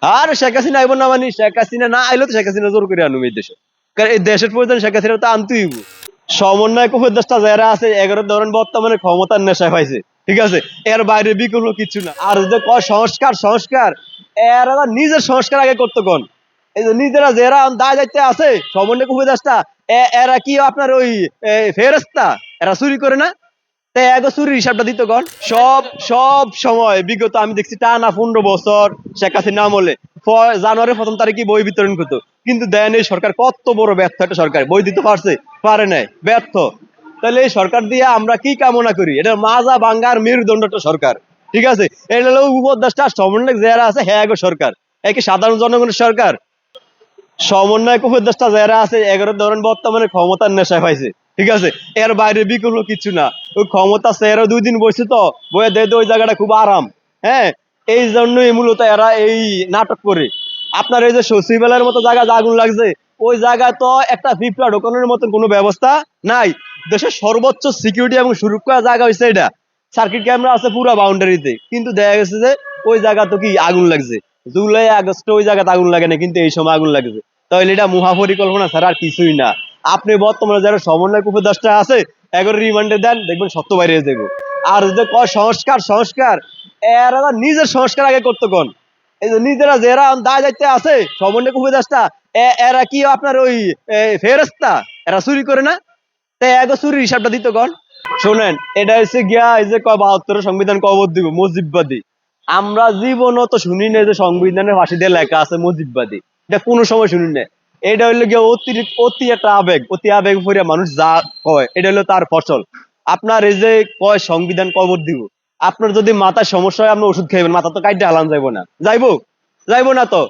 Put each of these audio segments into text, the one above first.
আর শেখ হাসিনা আইব না, মানে শেখ হাসিনা না আইলে তো শেখ হাসিনা জোর করে আনুম এই দেশে, কারণ এই দেশের প্রয়োজন শেখ হাসিনা তো আনতেই হইব। সমন্বয়ক উপদেষ্টা যারা আছে এগারো ধরেন বর্তমানে ক্ষমতার নেশা পাইছে, ঠিক আছে, এর বাইরে বিকল্প কিছু না। আর যে কয় সংস্কার সংস্কার, এরা নিজের সংস্কার আগে করতে কোন। এই যে নিজেরা যারা দায় দায়িত্বে আছে সমন্বয়ক উপদেষ্টা, এরা কি আপনার ওই ফেরেস্তা, এরা চুরি করে না? চুরির হিসাবটা দিত কন। সব সব সময় বিগত আমি দেখছি টানা 15 বছর শেখ হাসিনা আমলে জানুয়ারি 1 তারিখে বই বিতরণ করতো, কিন্তু দেন এই সরকার কত বড় ব্যর্থ একটা সরকার, বই দিতে পারছে? পারে নাই, ব্যর্থ। তাহলে এই সরকার দিয়ে আমরা কি কামনা করি? এটা মাজা বাঙ্গার মেরুদণ্ড একটা সরকার, ঠিক আছে। এটা হলো উপদেষ্টা সমন্বয়ক যারা আছে হ্যাঁ সরকার, একই সাধারণ জনগণের সরকার। সমন্বয়ক উপদেষ্টা যারা আছে এগারো ধরেন বর্তমানে ক্ষমতার নেশা পাইছে, ঠিক আছে, এর বাইরে বিকল্প কিছু না। ওই ক্ষমতা এরা 2 দিন বসে তো বয়ে দেয় ওই জায়গাটা খুব আরাম। হ্যাঁ, এই জন্যই মূলত এরা এই নাটক করে। আপনার এই যে সচিবালয়ের মতো জায়গা আগুন লাগছে, ওই জায়গায় তো একটা পিঁপড়া ঢোকানোর মতন কোনো ব্যবস্থা নাই। দেশের সর্বোচ্চ সিকিউরিটি এবং সুরক্ষা জায়গা হয়েছে এটা, সার্কিট ক্যামেরা আছে পুরো বাউন্ডারিতে, কিন্তু দেখা গেছে যে ওই জায়গা তো কি আগুন লাগছে। জুলাই আগস্টে ওই জায়গাতে আগুন লাগে না, কিন্তু এই সময় আগুন লাগছে। তাহলে এটা মহা পরিকল্পনা ছাড়া আর কিছুই না। আপনি বর্তমানে যারা সমন্বয়ক উপদেষ্টা আছে এগারো রিমান্ডে দেন, দেখবেন সত্য বাইরে যাবো। আর যে কয় সংস্কার সংস্কার, এরা নিজের সংস্কার আগে করতে কোন। এই যে নিজেরা যারা দায় দায়িত্বে আছে সমন্বয়ক উপদেষ্টা, এরা কি আপনার ওই ফেরেস্তা, এরা চুরি করে না? চুরির হিসাবটা দিত কন। শোনেন, এটা হচ্ছে গিয়া এই যে 72 সংবিধান কবর দিব মুজিববাদী। আমরা জীবনও তো শুনি না যে সংবিধানের ফাঁসি দিয়ে লেখা আছে মুজিববাদী, এটা কোনো সময় শুনি না। এটা হইলো গিয়ে অতিরিক্ত অতি একটা আবেগ, অতি আবেগ ভরে মানুষ যা কয় এটা হলো তার ফসল। আপনার এই যে কয় সংবিধান কবর দিব, আপনার যদি মাথার সমস্যা হয় আপনি ওষুধ খাইবেন, মাথা তো কাইটে হালান যাইবো না, যাইবো? যাইবো না তো।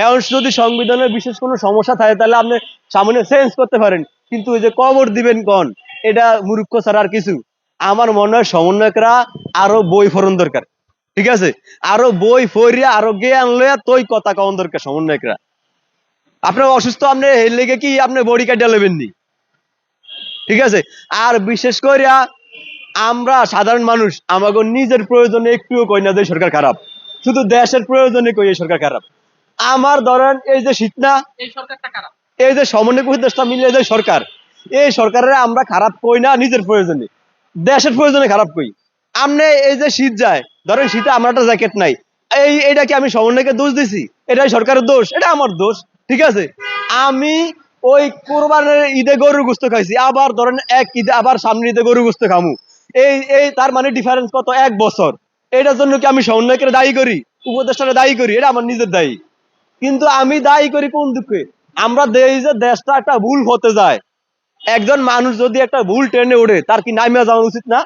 এখন যদি সংবিধানের বিশেষ কোনো সমস্যা থাকে তাহলে আপনি সামনে চেঞ্জ করতে পারেন, কিন্তু ওই যে কবর দিবেন কন, এটা মূর্খ ছাড়া আর কিছু। আমার মনে হয় সমন্বয়করা আরো বই ফোরন দরকার, ঠিক আছে, আরো বই ফরিয়া আরো জ্ঞান লইয়া তোই কথা কন দরকার সমন্বয়করা। আপনার অসুস্থ, আপনি এর লেগে কি আপনি বডি কাটিয়া লেবেন নি, ঠিক আছে। আর বিশেষ করিয়া আমরা সাধারণ মানুষ আমাকে নিজের প্রয়োজনে একটুও কই না যে সরকার খারাপ, শুধু দেশের প্রয়োজনে কই এই সরকার খারাপ। আমার ধরেন এই যে শীত না, এই যে সমন্বয় উপদেষ্টা মিলে যে সরকার, এই সরকারের আমরা খারাপ কই না নিজের প্রয়োজনে, দেশের প্রয়োজনে খারাপ কই। আমনে এই যে শীত যায়, ধরেন শীতে আমার একটা জ্যাকেট নাই, এইটা কি আমি সমন্বয়কে দোষ দিছি? এটাই সরকারের দোষ? এটা আমার দোষ, ঠিক আছে। আমি ওই কোরবানের ঈদে গরুর গোস্ত খাইছি, আবার ধরেন এক ঈদে আবার সামনে ঈদে গরুর গোস্ত খামু, এই এই তার মানে ডিফারেন্স কত? 1 বছর। এটার জন্য কি আমি সমন্বয়কে দায়ী করি, উপদেষ্টারে দায়ী করি? এটা আমার নিজের দায়ী। কিন্তু আমি দায়ী করি কোন দুঃখে? আমরা দেই যে দেশটা একটা ভুল হতে যায়, একজন মানুষ যদি একটা ভুল ট্রেনে ওঠে তার কি নামিয়া যাওয়া উচিত না?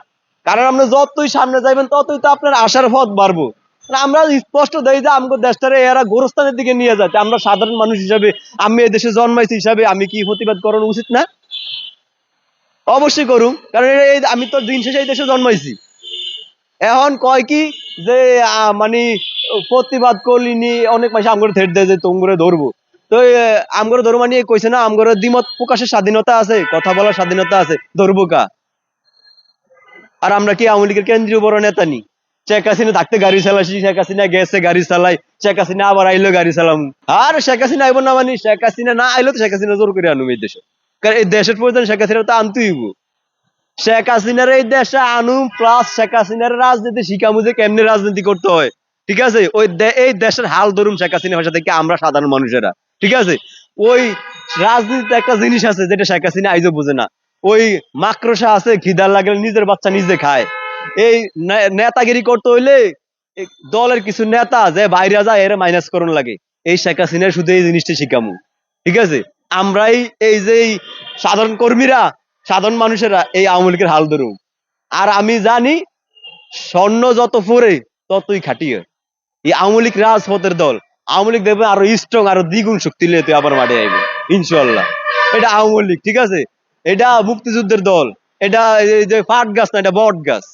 কারণ আপনি যতই সামনে যাবেন ততই তো আপনার আশার পথ বাড়বো। আমরা স্পষ্ট দেই যে আমাদের দেশটারে এরা গোরস্থানের দিকে নিয়ে যাচ্ছে, আমরা সাধারণ মানুষ হিসাবে, আমি এই দেশে জন্মাইছি হিসাবে আমি কি প্রতিবাদ করানো উচিত না? অবশ্যই করুন, কারণ আমি তো দিন শেষে এই দেশে জন্মাইছি। এখন কয় কি যে মানে প্রতিবাদ করলিনি, অনেক মাসে আমগরে থেট দেয় যে তোমরে ধরবো। তো আমগরে ধরবো মানে কইছে না আমগরে দ্বিমত প্রকাশের স্বাধীনতা আছে, কথা বলার স্বাধীনতা আছে, ধরবো কা? আর আমরা কি আওয়ামী লীগের কেন্দ্রীয় বড় নেতা নি? শেখ হাসিনা থাকতে গাড়ি চালাইছি, শেখ হাসিনা গেছে গাড়ি চালাই, শেখ হাসিনা আবার আইলো গাড়ি চালাম। আর শেখ হাসিনা আইব না, মানে শেখ হাসিনা না আইলো তো শেখ হাসিনা জোর করে আনুম এই দেশে, কারণ এই দেশের প্রয়োজন শেখ হাসিনা তো আনতেই হইব। শেখ হাসিনার এই দেশে আনুম, প্লাস শেখ হাসিনার রাজনীতি শিখামু যে কেমনে রাজনীতি করতে হয়, ঠিক আছে। এই দেশের হাল ধরুম শেখ হাসিনা ভাষা থেকে আমরা সাধারণ মানুষেরা, ঠিক আছে। ওই রাজনীতিতে একটা জিনিস আছে যেটা শেখ হাসিনা আইজও বুঝে না, ওই মাকড়সা আছে খিদার লাগলে নিজের বাচ্চা নিজে খায়। এই নেতাগিরি করতে হইলে দলের কিছু নেতা যে বাইরে যায় এর মাইনাস করুন লাগে, এই শেখ হাসিনার শুধু এই জিনিসটা শিখামু, ঠিক আছে। আমরাই এই যে সাধারণ কর্মীরা, সাধারণ মানুষেরা এই আওয়ামী লীগের হাল ধরুম। আর আমি জানি স্বর্ণ যত পরে ততই খাটিয়ে এই আওয়ামী লীগ রাজপথের দল। আওয়ামী লীগ দেখবে আরো স্ট্রং, আরো দ্বিগুণ শক্তি নিয়ে তুই আবার মাঠে আইবে ইনশাল্লাহ। এটা আওয়ামী লীগ, ঠিক আছে, এটা মুক্তিযুদ্ধের দল, এটা এই যে পাট গাছ না, এটা বট গাছ।